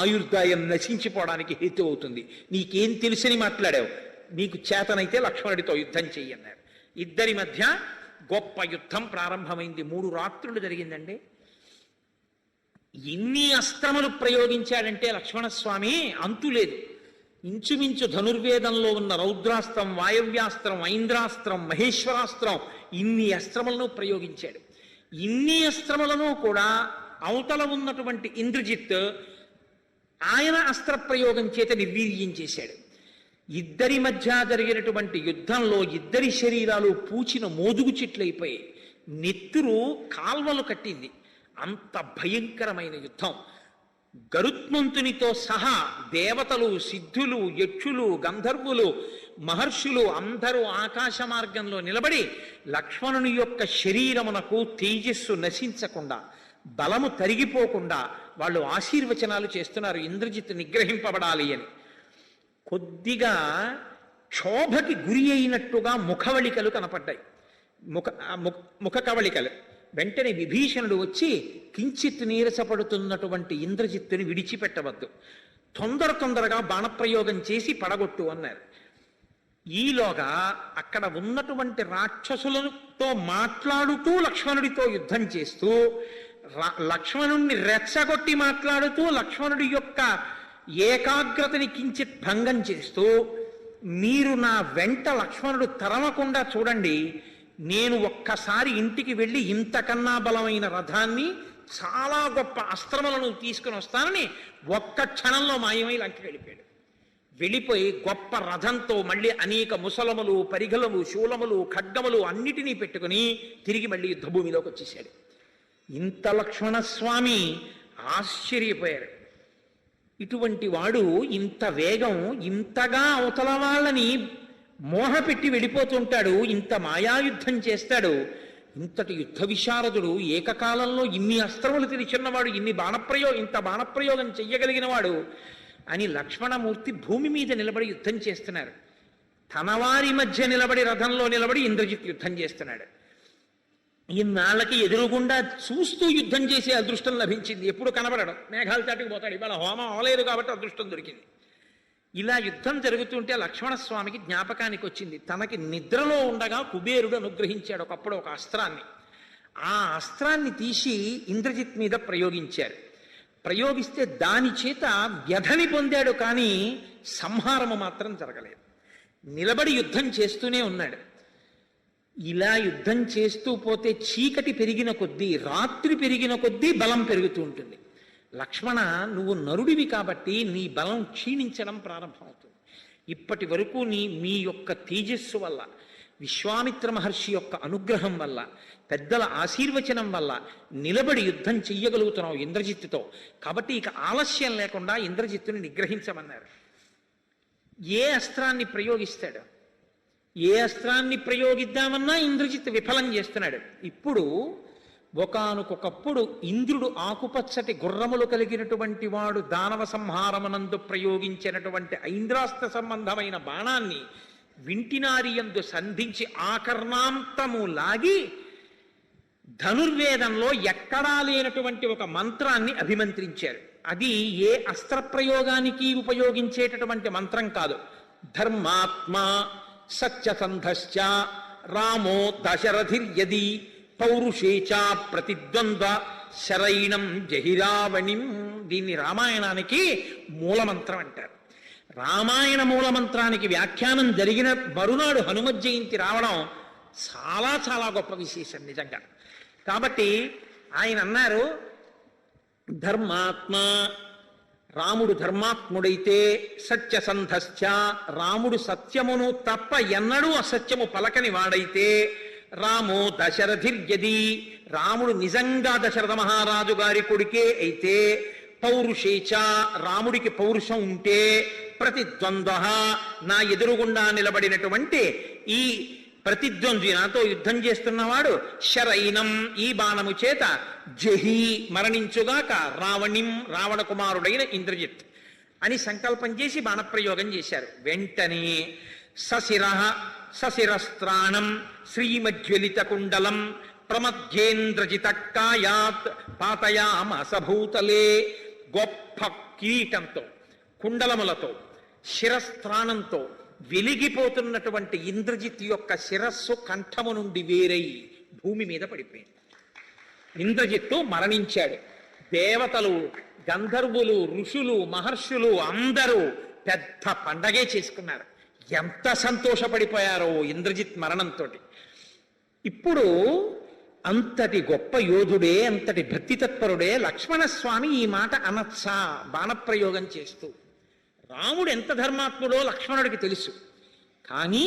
ఆయుర్దాయం నశించిపోవడానికి హేతు అవుతుంది. నీకేం తెలిసని మాట్లాడావు? నీకు చేతనైతే లక్ష్మణుడితో యుద్ధం చెయ్యన్నారు. ఇద్దరి మధ్య గొప్ప యుద్ధం ప్రారంభమైంది. 3 రాత్రులు జరిగిందండి. ఎన్ని అస్త్రములు ప్రయోగించాడంటే లక్ష్మణస్వామి అంతులేదు. ఇంచుమించు ధనుర్వేదంలో ఉన్న రౌద్రాస్త్రం, వాయవ్యాస్త్రం, ఐంద్రాస్త్రం, మహేశ్వరాస్త్రం, ఇన్ని అస్త్రములను ప్రయోగించాడు. ఇన్ని అస్త్రములను కూడా అవతల ఉన్నటువంటి ఇంద్రజిత్ ఆయన అస్త్ర ప్రయోగం చేత నిర్వీర్యం చేశాడు. ఇద్దరి మధ్య జరిగినటువంటి యుద్ధంలో ఇద్దరి శరీరాలు పూచిన మోదుగు చెట్లయిపోయాయి. నెత్తురు కాల్వలు కట్టింది. అంత భయంకరమైన యుద్ధం. గరుత్మంతునితో సహా దేవతలు, సిద్ధులు, యక్షులు, గంధర్వులు, మహర్షులు అందరూ ఆకాశ మార్గంలో నిలబడి లక్ష్మణుని యొక్క శరీరమునకు తేజస్సు నశించకుండా, బలము తరిగిపోకుండా వాళ్ళు ఆశీర్వచనాలు చేస్తున్నారు ఇంద్రజిత్ నిగ్రహింపబడాలి అని. కొద్దిగా క్షోభకి గురి అయినట్టుగా ముఖవళికలు కనపడ్డాయి. ముఖ కవళికలు. వెంటనే విభీషణుడు వచ్చి కించిత్ నీరసపడుతున్నటువంటి ఇంద్రజిత్తుని విడిచిపెట్టవద్దు, తొందరగా బాణప్రయోగం చేసి పడగొట్టు అన్నారు. ఈలోగా అక్కడ ఉన్నటువంటి రాక్షసులతో మాట్లాడుతూ లక్ష్మణుడితో యుద్ధం చేస్తూ, లక్ష్మణుణ్ణి రెచ్చగొట్టి మాట్లాడుతూ లక్ష్మణుడి యొక్క ఏకాగ్రతని కించిత్ భంగం చేస్తూ, మీరు నా వెంట లక్ష్మణుడు తరమకుండా చూడండి, నేను ఒక్కసారి ఇంటికి వెళ్ళి ఇంతకన్నా బలమైన రథాన్ని, చాలా గొప్ప అస్త్రములను తీసుకుని వస్తానని ఒక్క క్షణంలో మాయమై లంకి వెళ్ళిపోయాడు. వెళ్ళిపోయి గొప్ప రథంతో మళ్ళీ అనేక ముసలములు, పరిఘలము, శూలములు, ఖడ్గములు అన్నిటినీ పెట్టుకుని తిరిగి మళ్ళీ యుద్ధభూమిలోకి వచ్చేసాడు. ఇంత లక్ష్మణస్వామి ఆశ్చర్యపోయారు. ఇటువంటి వాడు ఇంత వేగం, ఇంతగా అవతల వాళ్ళని మోహపెట్టి వెళ్ళిపోతుంటాడు, ఇంత మాయాయుద్ధం చేస్తాడు, ఇంతటి యుద్ధ విశారదుడు, ఏకకాలంలో ఇన్ని అస్త్రములు తెలిసిన్నవాడు, ఇంత బాణప్రయోగం చెయ్యగలిగిన వాడు అని లక్ష్మణమూర్తి భూమి మీద నిలబడి యుద్ధం చేస్తున్నారు. తనవారి మధ్య నిలబడి, రథంలో నిలబడి ఇంద్రజిత్ యుద్ధం చేస్తున్నాడు. ఇన్నాళ్ళకి ఎదురుగుండా చూస్తూ యుద్ధం చేసే అదృష్టం లభించింది. ఎప్పుడు కనబడడం, మేఘాలు చాటుకు పోతాడు. ఇవాళ హోమం అవలేదు కాబట్టి అదృష్టం దొరికింది. ఇలా యుద్ధం జరుగుతుంటే లక్ష్మణస్వామికి జ్ఞాపకానికి వచ్చింది, తనకి నిద్రలో ఉండగా కుబేరుడు అనుగ్రహించాడు ఒకప్పుడు ఒక అస్త్రాన్ని. ఆ అస్త్రాన్ని తీసి ఇంద్రజిత్ మీద ప్రయోగించారు. ప్రయోగిస్తే దాని చేత వ్యధని పొందాడు, కానీ సంహారము మాత్రం జరగలేదు. నిలబడి యుద్ధం చేస్తూనే ఉన్నాడు. ఇలా యుద్ధం చేస్తూ పోతే చీకటి పెరిగిన కొద్దీ, రాత్రి పెరిగిన కొద్దీ బలం పెరుగుతూ ఉంటుంది. లక్ష్మణ, నువ్వు నరుడివి కాబట్టి నీ బలం క్షీణించడం ప్రారంభమవుతుంది. ఇప్పటి వరకు మీ యొక్క తేజస్సు వల్ల, విశ్వామిత్ర మహర్షి యొక్క అనుగ్రహం వల్ల, పెద్దల ఆశీర్వచనం వల్ల నిలబడి యుద్ధం చెయ్యగలుగుతున్నావు ఇంద్రజిత్తుతో. కాబట్టి ఇక ఆలస్యం లేకుండా ఇంద్రజిత్తుని నిగ్రహించమన్నారు. ఏ అస్త్రాన్ని ప్రయోగిస్తాడు? ఏ అస్త్రాన్ని ప్రయోగిద్దామన్నా ఇంద్రజిత్ విఫలం చేస్తున్నాడు. ఇప్పుడు ఒకానొకప్పుడు ఇంద్రుడు ఆకుపచ్చటి గుర్రములు కలిగినటువంటి వాడు దానవ సంహారమనందు ప్రయోగించినటువంటి ఐంద్రాస్త్ర సంబంధమైన బాణాన్ని వింటినారియందు సంధించి ఆకర్ణాంతము లాగి ధనుర్వేదంలో ఎక్కడా లేనటువంటి ఒక మంత్రాన్ని అభిమంత్రించారు. అది ఏ అస్త్ర ప్రయోగానికి ఉపయోగించేటటువంటి మంత్రం కాదు. ధర్మాత్మా సత్యసంధశ్చ రామో దశరథిర్యది పౌరుషేచా ప్రతిద్వంద్వ శరైణం జహిరావణిం. దీన్ని రామాయణానికి మూలమంత్రం అంటారు. రామాయణ మూలమంత్రానికి వ్యాఖ్యానం జరిగిన మరునాడు హనుమత్ జయంతి రావడం చాలా చాలా గొప్ప విశేషం నిజంగా. కాబట్టి ఆయన అన్నారు, ధర్మాత్మ, రాముడు ధర్మాత్ముడైతే, సత్యసంధశ్చ, రాముడు సత్యమును తప్ప ఎన్నడూ అసత్యము పలకని వాడైతే, రామో దశరథిర్యది, రాముడు నిజంగా దశరథ మహారాజు గారి కొడుకే అయితే, పౌరుషేచ, రాముడికి పౌరుషం ఉంటే, ప్రతిద్వంద్వ, నా ఎదురుగుండా నిలబడినటువంటి ఈ ప్రతిద్వంద్వి, నాతో యుద్ధం చేస్తున్నవాడు, శరైనం, ఈ బాణము చేత, జహి, మరణించుగాక, రావణిం, రావణ కుమారుడైన ఇంద్రజిత్ అని సంకల్పం చేసి బాణప్రయోగం చేశారు. వెంటనే సశిరస్త్రాణం శ్రీమజ్వలిత కుండలం ప్రమధ్యేంద్రజిత కాయాత్ పాతయామసభూతలే. గొప్ప కిరీటంతో, కుండలములతో, శిరస్త్రాణంతో వెలిగిపోతున్నటువంటి ఇంద్రజిత్ యొక్క శిరస్సు కంఠము నుండి వేరై భూమి మీద పడిపోయింది. ఇంద్రజిత్తు మరణించాడు. దేవతలు, గంధర్వులు, ఋషులు, మహర్షులు అందరూ పెద్ద పండగే చేసుకున్నారు. ఎంత సంతోషపడిపోయారో ఇంద్రజిత్ మరణంతో. ఇప్పుడు అంతటి గొప్ప యోధుడే, అంతటి భక్తి తత్పరుడే లక్ష్మణస్వామి ఈ మాట అనొచ్చా బాణప్రయోగం చేస్తూ? రాముడు ఎంత ధర్మాత్ముడో లక్ష్మణుడికి తెలుసు. కానీ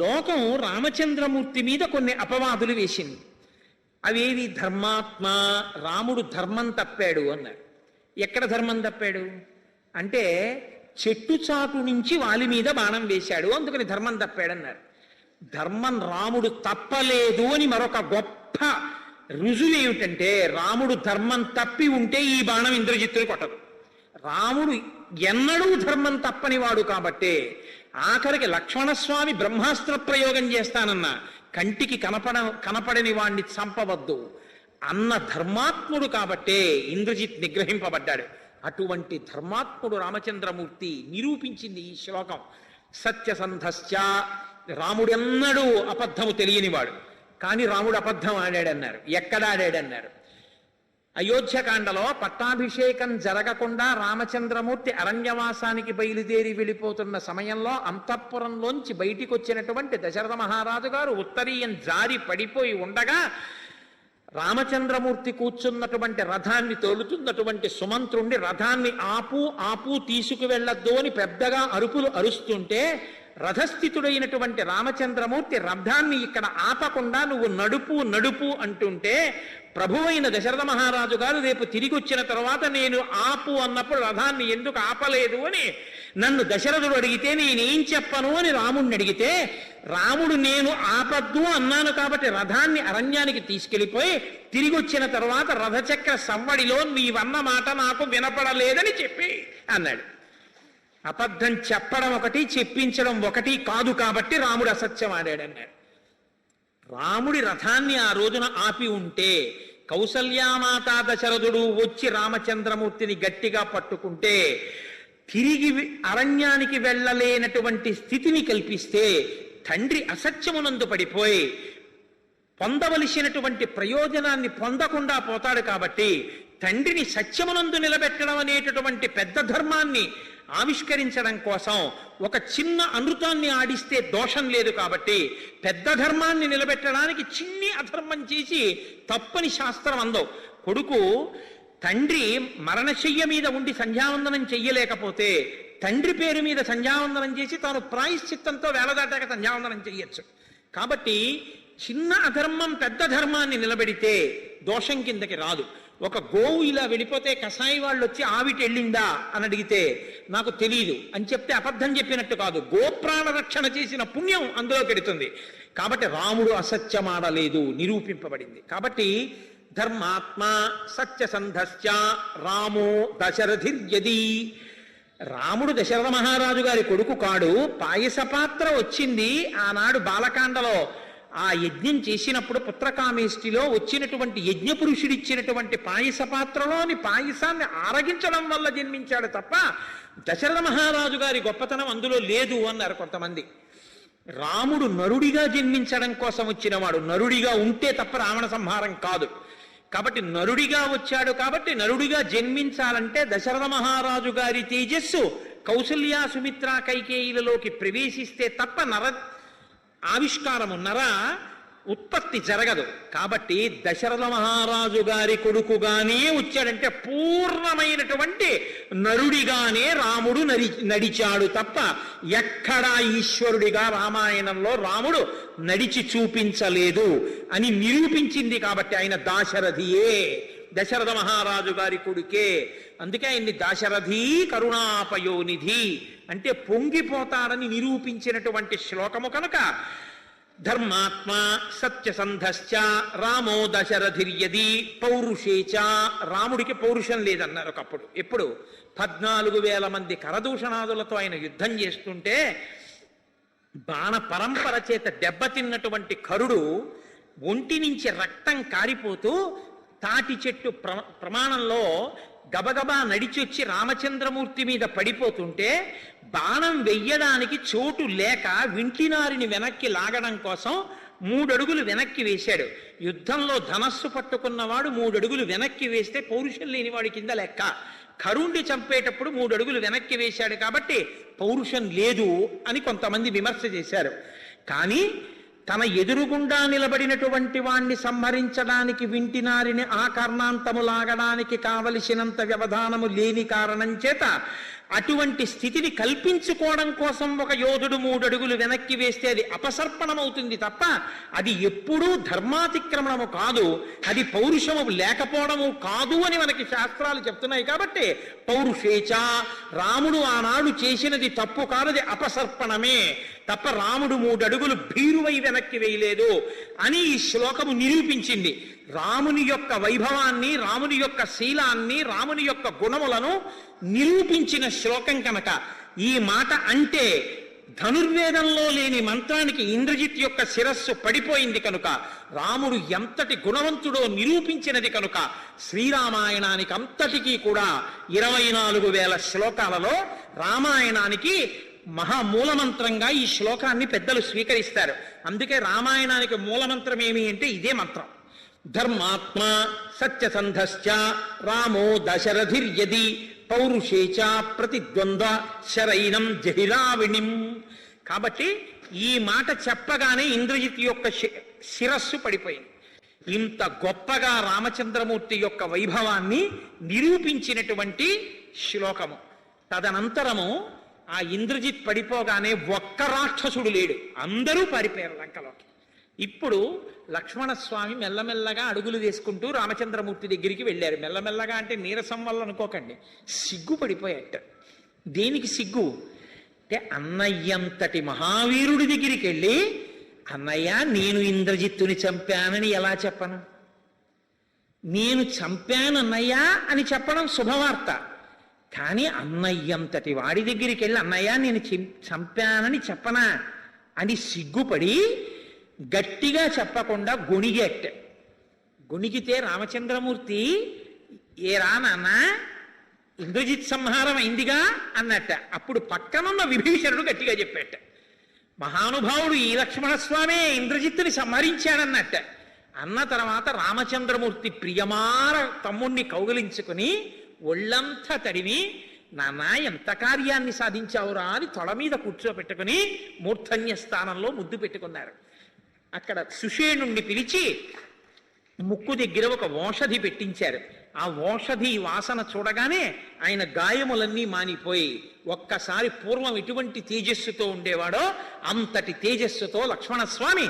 లోకం రామచంద్రమూర్తి మీద కొన్ని అపవాదులు వేసింది. అవేవి? ధర్మాత్మ, రాముడు ధర్మం తప్పాడు అన్నారు. ఎక్కడ ధర్మం తప్పాడు అంటే, చెట్టు చాటు నుంచి వాలి మీద బాణం వేశాడు, అందుకని ధర్మం తప్పాడన్నారు. ధర్మం రాముడు తప్పలేదు అని మరొక గొప్ప రుజువు ఏమిటంటే, రాముడు ధర్మం తప్పి ఉంటే ఈ బాణం ఇంద్రజిత్తుని కొట్టదు. రాముడు ఎన్నడూ ధర్మం తప్పనివాడు కాబట్టే ఆఖరికి లక్ష్మణస్వామి బ్రహ్మాస్త్ర ప్రయోగం చేస్తానన్న, కంటికి కనపడని వాణ్ణి చంపవద్దు అన్న ధర్మాత్ముడు కాబట్టే ఇంద్రజిత్ నిగ్రహింపబడ్డాడు. అటువంటి ధర్మాత్ముడు రామచంద్రమూర్తి నిరూపించింది ఈ శ్లోకం. సత్యసంధశ్చ, రాముడెన్నడూ అబద్ధము తెలియనివాడు, కానీ రాముడు అబద్ధం ఆడాడన్నారు. ఎక్కడ ఆడాడన్నారు? అయోధ్యకాండలో పట్టాభిషేకం జరగకుండా రామచంద్రమూర్తి అరణ్యవాసానికి బయలుదేరి వెళ్ళిపోతున్న సమయంలో అంతఃపురంలోంచి బయటికి వచ్చినటువంటి దశరథ మహారాజు గారు ఉత్తరీయం జారి పడిపోయి ఉండగా రామచంద్రమూర్తి కూర్చున్నటువంటి రథాన్ని తోలుతున్నటువంటి సుమంత్రుణ్ణి రథాన్ని ఆపు ఆపు తీసుకువెళ్ళొద్దు అని పెద్దగా అరుపులు అరుస్తుంటే రథస్థితుడైనటువంటి రామచంద్రమూర్తి రథాన్ని ఇక్కడ ఆపకుండా నువ్వు నడుపు నడుపు అంటుంటే ప్రభువైన దశరథ మహారాజు గారు రేపు తిరిగి వచ్చిన తర్వాత నేను ఆపు అన్నప్పుడు రథాన్ని ఎందుకు ఆపలేదు అని నన్ను దశరథుడు అడిగితే నేనేం చెప్పను అని రాముడిని అడిగితే రాముడు నేను ఆపద్దు అన్నాను కాబట్టి రథాన్ని అరణ్యానికి తీసుకెళ్లిపోయి తిరిగి వచ్చిన తర్వాత రథచక్ర సవ్వడిలో నీవన్న మాట నాకు వినపడలేదని చెప్పి అన్నాడు. అబద్ధం చెప్పడం ఒకటి చెప్పించడం ఒకటి కాదు కాబట్టి రాముడు అసత్యం ఆడాడన్నాడు. రాముడి రథాన్ని ఆ రోజున ఆపి ఉంటే కౌసల్యామాత దశరథుడు వచ్చి రామచంద్రమూర్తిని గట్టిగా పట్టుకుంటే తిరిగి అరణ్యానికి వెళ్ళలేనటువంటి స్థితిని కల్పిస్తే తండ్రి అసత్యమునందు పడిపోయి పొందవలసినటువంటి ప్రయోజనాన్ని పొందకుండా పోతాడు. కాబట్టి తండ్రిని సత్యమునందు నిలబెట్టడం అనేటటువంటి పెద్ద ధర్మాన్ని ఆవిష్కరించడం కోసం ఒక చిన్న అనృతాన్ని ఆడిస్తే దోషం లేదు కాబట్టి పెద్ద ధర్మాన్ని నిలబెట్టడానికి చిన్ని అధర్మం చేసి తప్పని శాస్త్రం అందవు. కొడుకు తండ్రి మరణశయ్య మీద ఉండి సంధ్యావందనం చెయ్యలేకపోతే తండ్రి పేరు మీద సంధ్యావందనం చేసి తాను ప్రాయశ్చిత్తంతో వేలదాటాక సంధ్యావందనం చెయ్యొచ్చు. కాబట్టి చిన్న అధర్మం పెద్ద ధర్మాన్ని నిలబెడితే దోషం కిందకి రాదు. ఒక గోవు ఇలా వెళ్ళిపోతే కసాయి వాళ్ళు వచ్చి ఆవిటి వెళ్ళిందా అని అడిగితే నాకు తెలియదు అని చెప్తే అబద్ధం చెప్పినట్టు కాదు, గోప్రాణ రక్షణ చేసిన పుణ్యం అందులో పెడుతుంది. కాబట్టి రాముడు అసత్యమాడలేదు, నిరూపింపబడింది. కాబట్టి ధర్మాత్మ సత్యసంధశ్చ రామో దశరథిర్యది. రాముడు దశరథ మహారాజు గారి కొడుకు కాడు. పాయస పాత్ర వచ్చింది ఆనాడు బాలకాండలో ఆ యజ్ఞం చేసినప్పుడు పుత్రకామేష్టిలో వచ్చినటువంటి యజ్ఞపురుషుడిచ్చినటువంటి పాయస పాత్రలోని పాయసాన్ని ఆరగించడం వల్ల జన్మించాడు తప్ప దశరథ మహారాజు గారి గొప్పతనం అందులో లేదు అన్నారు కొంతమంది. రాముడు నరుడిగా జన్మించడం కోసం వచ్చినవాడు, నరుడిగా ఉంటే తప్ప రావణ సంహారం కాదు. కాబట్టి నరుడిగా వచ్చాడు. కాబట్టి నరుడిగా జన్మించాలంటే దశరథ మహారాజు గారి తేజస్సు కౌసల్య సుమిత్ర కైకేయిలలోకి ప్రవేశిస్తే తప్ప ఆవిష్కారము నర ఉత్పత్తి జరగదు. కాబట్టి దశరథ మహారాజు గారి కొడుకుగానే వచ్చాడంటే పూర్ణమైనటువంటి నరుడిగానే రాముడు నడిచాడు తప్ప ఎక్కడా ఈశ్వరుడిగా రామాయణంలో రాముడు నడిచి చూపించలేదు అని నిరూపించింది. కాబట్టి ఆయన దాశరథియే, దశరథ మహారాజు గారి కొడుకే. అందుకే ఆయన్ని దాశరథి కరుణాపయోనిధి అంటే పొంగిపోతాడని నిరూపించినటువంటి శ్లోకము కనుక ధర్మాత్మ సత్యసంధశ్చ రామో దశరథిర్యది పౌరుషేచ. రాముడికి పౌరుషం లేదన్నారు ఒకప్పుడు. ఎప్పుడు 14,000 మంది కరదూషణాదులతో ఆయన యుద్ధం చేస్తుంటే బాణ పరంపర చేత దెబ్బతిన్నటువంటి కరుడు ఒంటి నుంచి రక్తం కారిపోతూ తాటి చెట్టు ప్రమాణంలో గబగబా నడిచొచ్చి రామచంద్రమూర్తి మీద పడిపోతుంటే బాణం వెయ్యడానికి చోటు లేక వింటినారిని వెనక్కి లాగడం కోసం 3 అడుగులు వెనక్కి వేశాడు. యుద్ధంలో ధనస్సు పట్టుకున్నవాడు 3 అడుగులు వెనక్కి వేస్తే పౌరుషం లేనివాడి కింద లెక్క. కరుణ్ణి చంపేటప్పుడు 3 అడుగులు వెనక్కి వేశాడు కాబట్టి పౌరుషం లేదు అని కొంతమంది విమర్శ చేశారు. కానీ తన ఎదురుగుండా నిలబడినటువంటి వాణ్ణి సంహరించడానికి వింటినారిని ఆ కర్ణాంతము లాగడానికి కావలసినంత వ్యవధానము లేని కారణం చేత అటువంటి స్థితిని కల్పించుకోవడం కోసం ఒక యోధుడు 3 అడుగులు వెనక్కి వేస్తే అది అపసర్పణమవుతుంది తప్ప అది ఎప్పుడూ ధర్మాతిక్రమణము కాదు, అది పౌరుషము లేకపోవడము కాదు అని మనకి శాస్త్రాలు చెప్తున్నాయి. కాబట్టి పౌరుషేచ రాముడు ఆనాడు చేసినది తప్పు కాదు, అది అపసర్పణమే తప్ప రాముడు 3 అడుగులు భీరువై వెనక్కి వేయలేదు అని ఈ శ్లోకము నిరూపించింది. రాముని యొక్క వైభవాన్ని, రాముని యొక్క శీలాన్ని, రాముని యొక్క గుణములను నిరూపించిన శ్లోకం కనుక ఈ మాట అంటే ధనుర్వేదంలో లేని మంత్రానికి ఇంద్రజిత్ యొక్క శిరస్సు పడిపోయింది కనుక రాముడు ఎంతటి గుణవంతుడో నిరూపించినది కనుక శ్రీరామాయణానికి అంతటికీ కూడా 24,000 శ్లోకాలలో రామాయణానికి మహామూలమంత్రంగా ఈ శ్లోకాన్ని పెద్దలు స్వీకరిస్తారు. అందుకే రామాయణానికి మూలమంత్రం ఏమి అంటే ఇదే మంత్రం. ధర్మాత్మ సత్యసంధశ్చ రామో దశరథిర్యది పౌరుషేచ ప్రతిద్వంద్వ శరైనం జహిరావిణిం. కాబట్టి ఈ మాట చెప్పగానే ఇంద్రజిత్ యొక్క శిరస్సు పడిపోయింది. ఇంత గొప్పగా రామచంద్రమూర్తి యొక్క వైభవాన్ని నిరూపించినటువంటి శ్లోకము. తదనంతరము ఆ ఇంద్రజిత్ పడిపోగానే ఒక్క రాక్షసుడు లేడు, అందరూ పారిపోయారు లంకలోకి. ఇప్పుడు లక్ష్మణస్వామి మెల్లమెల్లగా అడుగులు వేసుకుంటూ రామచంద్రమూర్తి దగ్గరికి వెళ్ళారు. మెల్లమెల్లగా అంటే నీరసం వల్ల అనుకోకండి, సిగ్గుపడిపోయాట. దేనికి సిగ్గు అంటే అన్నయ్యంతటి మహావీరుడి దగ్గరికి వెళ్ళి, అన్నయ్య నేను ఇంద్రజిత్తుని చంపానని ఎలా చెప్పను? నేను చంపానన్నయ్యా అని చెప్పడం శుభవార్త. కానీ అన్నయ్యంతటి వాడి దగ్గరికి వెళ్ళి అన్నయ్య నేను చంపానని చెప్పనా అని సిగ్గుపడి గట్టిగా చెప్పకుండా గొణిగేట. గొణిగితే రామచంద్రమూర్తి ఏరా నాన్న ఇంద్రజిత్ సంహారం అయిందిగా అన్నట్ట. అప్పుడు పక్కనున్న విభీషణుడు గట్టిగా చెప్పేట, మహానుభావుడు ఈ లక్ష్మణస్వామే ఇంద్రజిత్తుని సంహరించాడన్నట్ట. అన్న తర్వాత రామచంద్రమూర్తి ప్రియమార తమ్ముణ్ణి కౌగిలించుకుని ఒళ్ళంతా తడివి, నాన్న ఎంత కార్యాన్ని సాధించావురా అని తొడ మీద కూర్చోపెట్టుకుని మూర్ధన్య స్థానంలో ముద్దు పెట్టుకున్నారు. అక్కడ సుషేణుణ్ణి పిలిచి ముక్కు దగ్గర ఒక ఓషధి పెట్టించారు. ఆ ఓషధి వాసన చూడగానే ఆయన గాయములన్నీ మానిపోయి ఒక్కసారి పూర్వం ఎటువంటి తేజస్సుతో ఉండేవాడో అంతటి తేజస్సుతో లక్ష్మణస్వామి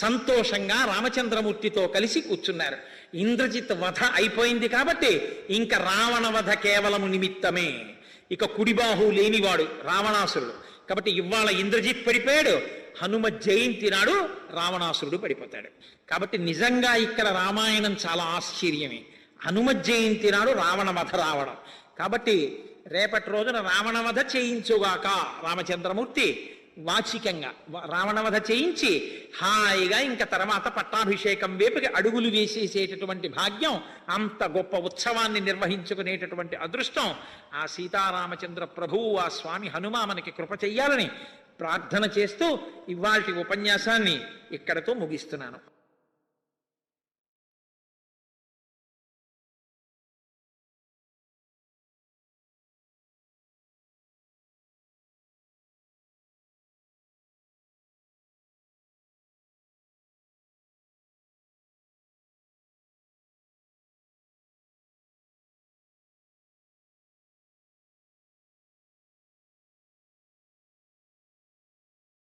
సంతోషంగా రామచంద్రమూర్తితో కలిసి కూర్చున్నారు. ఇంద్రజిత్ వధ అయిపోయింది కాబట్టి ఇంకా రావణ వధ కేవలము నిమిత్తమే. ఇక కుడిబాహు లేనివాడు రావణాసురుడు కాబట్టి ఇవాళ ఇంద్రజిత్ పడిపోయాడు, హనుమ జయంతి నాడు రావణాసురుడు పడిపోతాడు. కాబట్టి నిజంగా ఇక్కడ రామాయణం చాలా ఆశ్చర్యమే. హనుమ జయంతి నాడు రావణ వధ రావడం. కాబట్టి రేపటి రోజున రావణవధ చేయించుగాక రామచంద్రమూర్తి వాచికంగా రావణవధ చేయించి హాయిగా ఇంకా తర్వాత పట్టాభిషేకం వైపుకి అడుగులు వేసేసేటటువంటి భాగ్యం, అంత గొప్ప ఉత్సవాన్ని నిర్వహించుకునేటటువంటి అదృష్టం ఆ సీతారామచంద్ర ప్రభువు ఆ స్వామి హనుమ మనకి కృప చెయ్యాలని ప్రార్థన చేస్తూ ఇవాల్టి ఉపన్యాసాన్ని ఇక్కడతో ముగిస్తున్నాను.